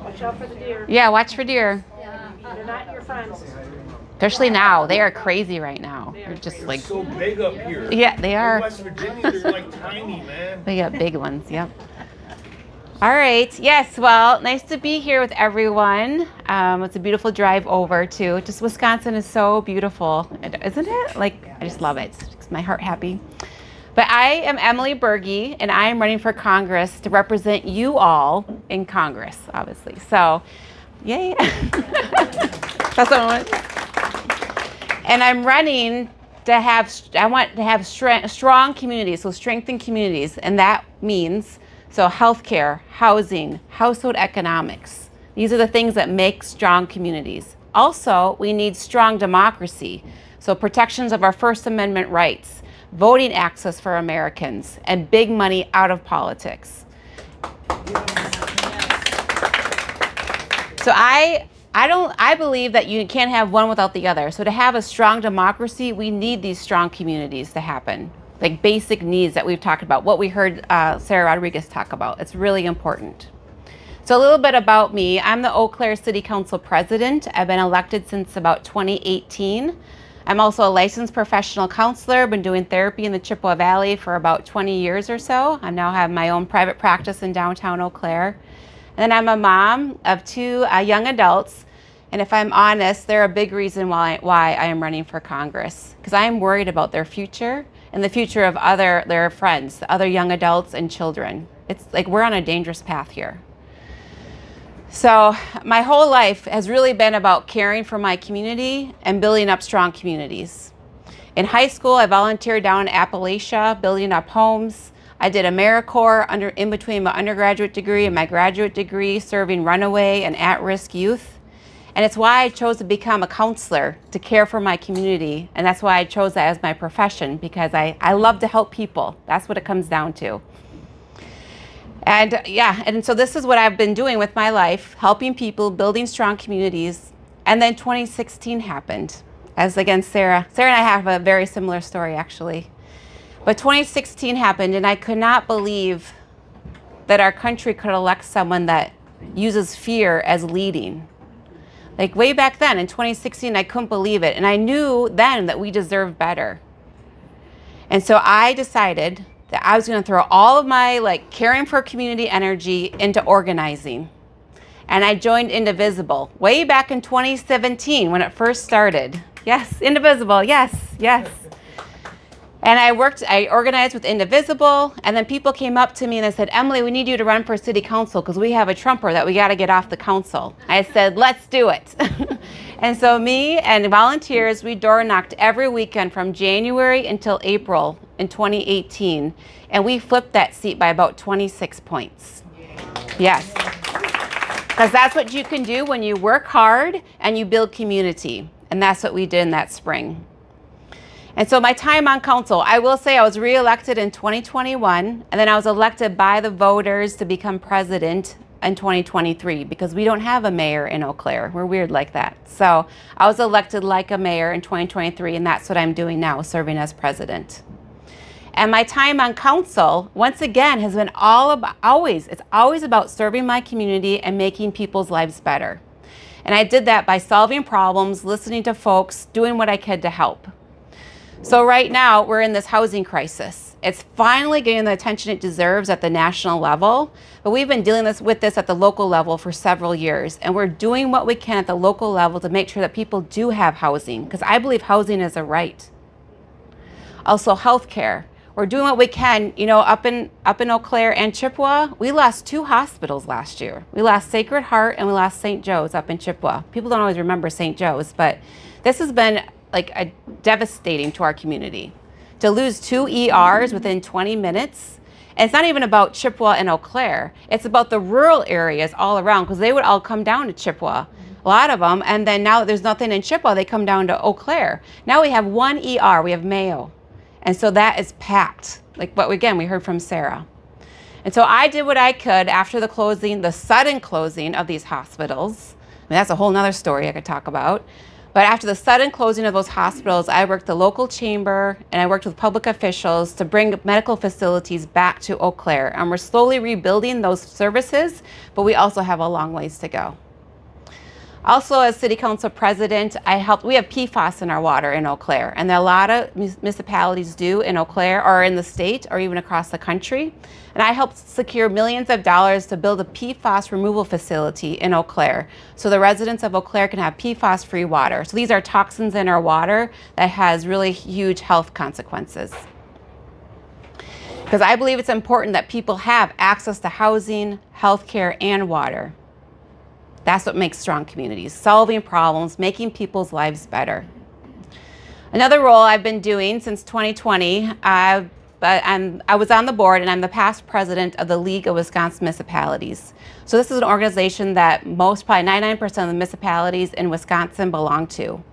Watch out for the deer. Yeah, watch for deer. They're not your friends. Especially now. They are crazy right now. They're just They're like... so big up here. Yeah, they are. In West Virginia, they're like tiny, man. They got big ones, yep. All right. Yes, well, nice to be here with everyone. It's a beautiful drive over, too. Just Wisconsin is so beautiful, isn't it? Like, I just love it. It makes my heart happy. But I am Emily Berge, and I am running for Congress to represent you all in Congress, obviously. So, yay. That's what I want. And I'm running I want to have strong communities, so strengthen communities. And that means, so healthcare, housing, household economics. These are the things that make strong communities. Also, we need strong democracy. So protections of our First Amendment rights, voting access for Americans, and big money out of politics. So I believe that you can't have one without the other. So to have a strong democracy, we need these strong communities to happen. Like basic needs that we've talked about, what we heard Sarah Rodriguez talk about. It's really important. So a little bit about me. I'm the Eau Claire City Council President. I've been elected since about 2018. I'm also a licensed professional counselor, been doing therapy in the Chippewa Valley for about 20 years or so. I now have my own private practice in downtown Eau Claire. And then I'm a mom of two young adults. And if I'm honest, they're a big reason why I am running for Congress, because I am worried about their future and the future of their friends, other young adults and children. It's like we're on a dangerous path here. So my whole life has really been about caring for my community and building up strong communities. In high school, I volunteered down in Appalachia, building up homes. I did AmeriCorps in between my undergraduate degree and my graduate degree, serving runaway and at-risk youth. And it's why I chose to become a counselor, to care for my community. And that's why I chose that as my profession, because I love to help people. That's what it comes down to. And so this is what I've been doing with my life, helping people, building strong communities. And then 2016 happened. As again, Sarah and I have a very similar story, actually. But 2016 happened, and I could not believe that our country could elect someone that uses fear as leading. Like way back then in 2016, I couldn't believe it. And I knew then that we deserved better. And so I decided that I was going to throw all of my caring for community energy into organizing. And I joined Indivisible way back in 2017 when it first started. Yes, Indivisible, yes. And I organized with Indivisible, and then people came up to me and they said, Emily, we need you to run for city council because we have a Trumper that we got to get off the council. I said, let's do it. And so me and volunteers, we door knocked every weekend from January until April in 2018. And we flipped that seat by about 26 points. Yes. Because that's what you can do when you work hard and you build community. And that's what we did in that spring. And so my time on council, I will say I was reelected in 2021, and then I was elected by the voters to become president in 2023 because we don't have a mayor in Eau Claire. We're weird like that. So I was elected like a mayor in 2023, and that's what I'm doing now, serving as president. And my time on council, once again, has been it's always about serving my community and making people's lives better. And I did that by solving problems, listening to folks, doing what I could to help. So right now, we're in this housing crisis. It's finally getting the attention it deserves at the national level, but we've been dealing with this at the local level for several years, and we're doing what we can at the local level to make sure that people do have housing, because I believe housing is a right. Also, healthcare. We're doing what we can. Up in Eau Claire and Chippewa, we lost 2 hospitals last year. We lost Sacred Heart and we lost St. Joe's up in Chippewa. People don't always remember St. Joe's, but this has been devastating to our community. To lose 2 ERs within 20 minutes, and it's not even about Chippewa and Eau Claire. It's about the rural areas all around, because they would all come down to Chippewa, a lot of them, and then now there's nothing in Chippewa, they come down to Eau Claire. Now we have 1 ER, we have Mayo, and so that is packed, what we heard from Sarah. And so I did what I could after the sudden closing of these hospitals. I mean, that's a whole nother story I could talk about. But after the sudden closing of those hospitals, I worked the local chamber and I worked with public officials to bring medical facilities back to Eau Claire. And we're slowly rebuilding those services, but we also have a long ways to go. Also, as City Council President, we have PFAS in our water in Eau Claire, and a lot of municipalities do in Eau Claire or in the state or even across the country. And I helped secure millions of dollars to build a PFAS removal facility in Eau Claire so the residents of Eau Claire can have PFAS-free water. So these are toxins in our water that has really huge health consequences. Because I believe it's important that people have access to housing, healthcare, and water. That's what makes strong communities, solving problems, making people's lives better. Another role I've been doing since 2020, I was on the board and I'm the past president of the League of Wisconsin Municipalities. So this is an organization that probably 99% of the municipalities in Wisconsin belong to.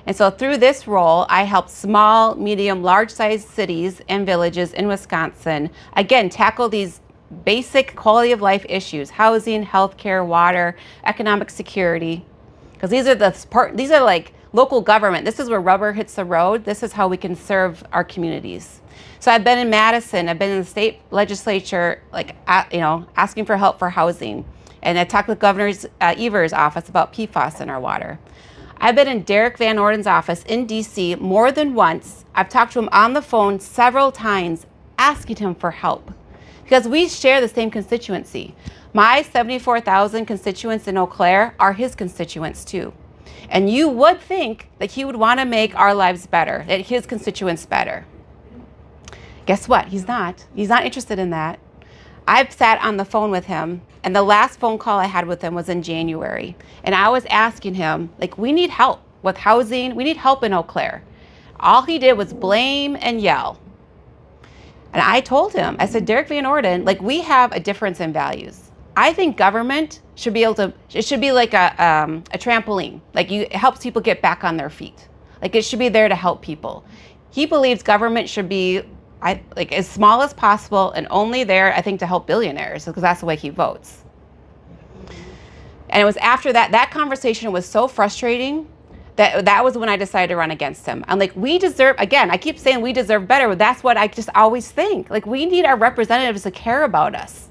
And so through this role, I help small, medium, large-sized cities and villages in Wisconsin, again, tackle these basic quality of life issues: housing, healthcare, water, economic security. Because these are like local government. This is where rubber hits the road. This is how we can serve our communities. So I've been in Madison. I've been in the state legislature, asking for help for housing. And I talked with Governor Evers' office about PFAS in our water. I've been in Derrick Van Orden's office in DC more than once. I've talked to him on the phone several times, asking him for help. Because we share the same constituency. My 74,000 constituents in Eau Claire are his constituents too. And you would think that he would want to make our lives better, that his constituents better. Guess what? He's not. He's not interested in that. I've sat on the phone with him, and the last phone call I had with him was in January. And I was asking him, we need help with housing. We need help in Eau Claire. All he did was blame and yell. And I told him, I said, Derrick Van Orden, we have a difference in values. I think government should be it should be like a trampoline. It helps people get back on their feet. It should be there to help people. He believes government should be as small as possible and only there, I think, to help billionaires, because that's the way he votes. And it was after that conversation was so frustrating that was when I decided to run against him. I'm we deserve, again, I keep saying we deserve better, but that's what I just always think. We need our representatives to care about us,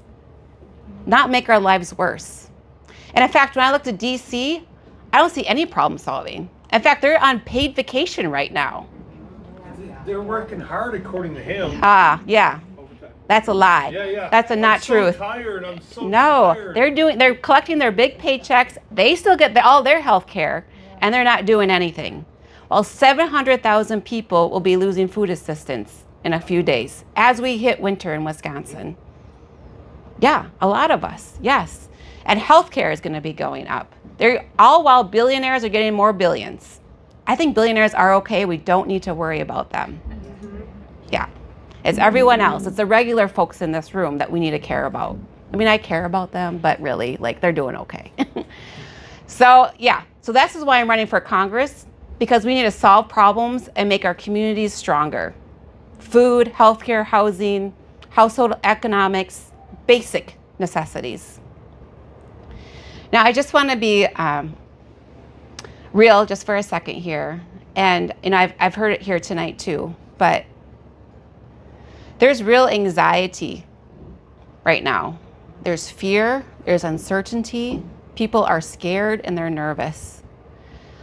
not make our lives worse. And in fact, when I looked at DC, I don't see any problem solving. In fact, they're on paid vacation right now. They're working hard, according to him. Yeah. That's a lie. Yeah. That's not truth. I'm so tired. They're collecting their big paychecks. They still get all their health care, and they're not doing anything. Well, 700,000 people will be losing food assistance in a few days as we hit winter in Wisconsin. Yeah, a lot of us, yes. And healthcare is going to be going up. All while billionaires are getting more billions. I think billionaires are okay. We don't need to worry about them. Yeah. It's everyone else. It's the regular folks in this room that we need to care about. I mean, I care about them, but really, they're doing okay. So this is why I'm running for Congress, because we need to solve problems and make our communities stronger. Food, healthcare, housing, household economics, basic necessities. Now, I just want to be real just for a second here. And I've heard it here tonight too, but there's real anxiety right now. There's fear, there's uncertainty. People are scared and they're nervous.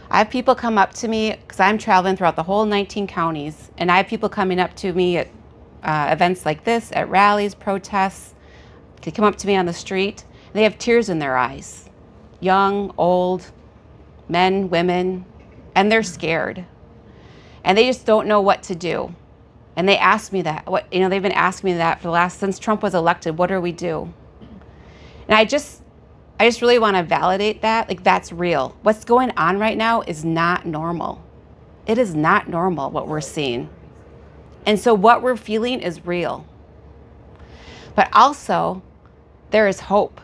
I have people come up to me, because I'm traveling throughout the whole 19 counties, and I have people coming up to me at events like this, at rallies, protests. They come up to me on the street, and they have tears in their eyes. Young, old, men, women, and they're scared. And they just don't know what to do. And they ask me that. They've been asking me that since Trump was elected. What do we do? And I just really want to validate that. That's real. What's going on right now is not normal. It is not normal what we're seeing. And so what we're feeling is real. But also, there is hope.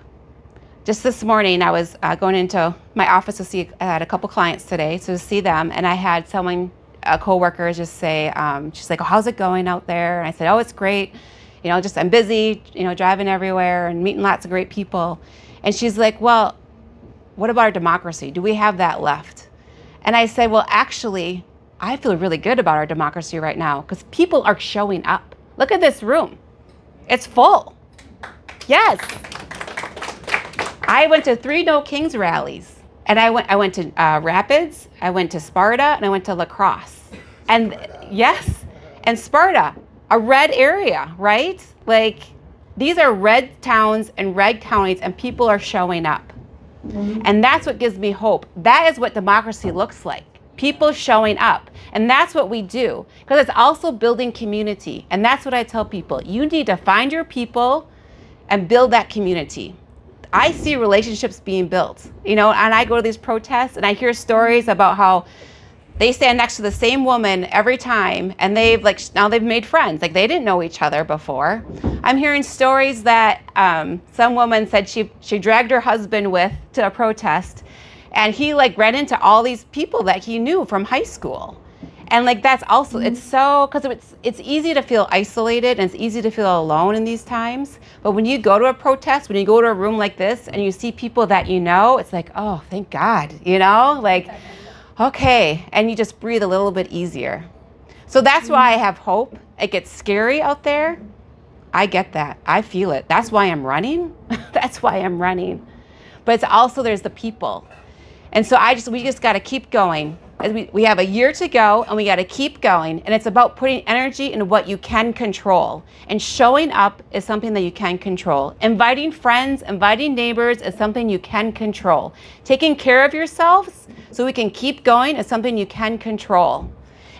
Just this morning, I was going into my office to see, I had a couple clients today, so to see them, and I had a coworker just say, she's like, oh, how's it going out there? And I said, oh, it's great. I'm busy, driving everywhere and meeting lots of great people. And she's like, well, what about our democracy? Do we have that left? And I said, well, actually, I feel really good about our democracy right now because people are showing up. Look at this room. It's full. Yes. I went to 3 No Kings rallies. And I went to Rapids, I went to Sparta, and I went to La Crosse. And yes, and Sparta, a red area, right? Like, these are red towns and red counties, and people are showing up. And that's what gives me hope. That is what democracy looks like. People showing up. And that's what we do. Because it's also building community. And that's what I tell people. You need to find your people and build that community. I see relationships being built, and I go to these protests and I hear stories about how they stand next to the same woman every time and now they've made friends. Like they didn't know each other before. I'm hearing stories that some woman said she dragged her husband to a protest and he ran into all these people that he knew from high school. And that's also, it's so, because it's easy to feel isolated and it's easy to feel alone in these times. But when you go to a protest, when you go to a room like this and you see people that it's like, oh, thank God, okay. And you just breathe a little bit easier. So that's why I have hope. It gets scary out there. I get that. I feel it. That's why I'm running. That's why I'm running. But it's also, there's the people. And so we just got to keep going. We have a year to go and we got to keep going. And it's about putting energy in what you can control. And showing up is something that you can control. Inviting friends, inviting neighbors is something you can control. Taking care of yourselves so we can keep going is something you can control.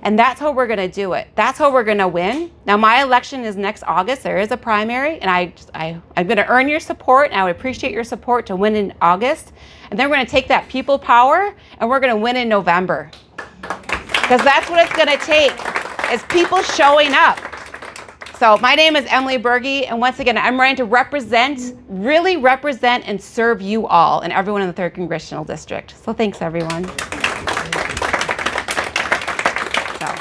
And that's how we're going to do it. That's how we're going to win. Now, my election is next August. There is a primary, and I'm going to earn your support, and I would appreciate your support to win in August. And then we're going to take that people power, and we're going to win in November. Because that's what it's going to take, is people showing up. So my name is Emily Berge, and once again, I'm ready to really represent and serve you all and everyone in the 3rd Congressional District. So thanks, everyone. So.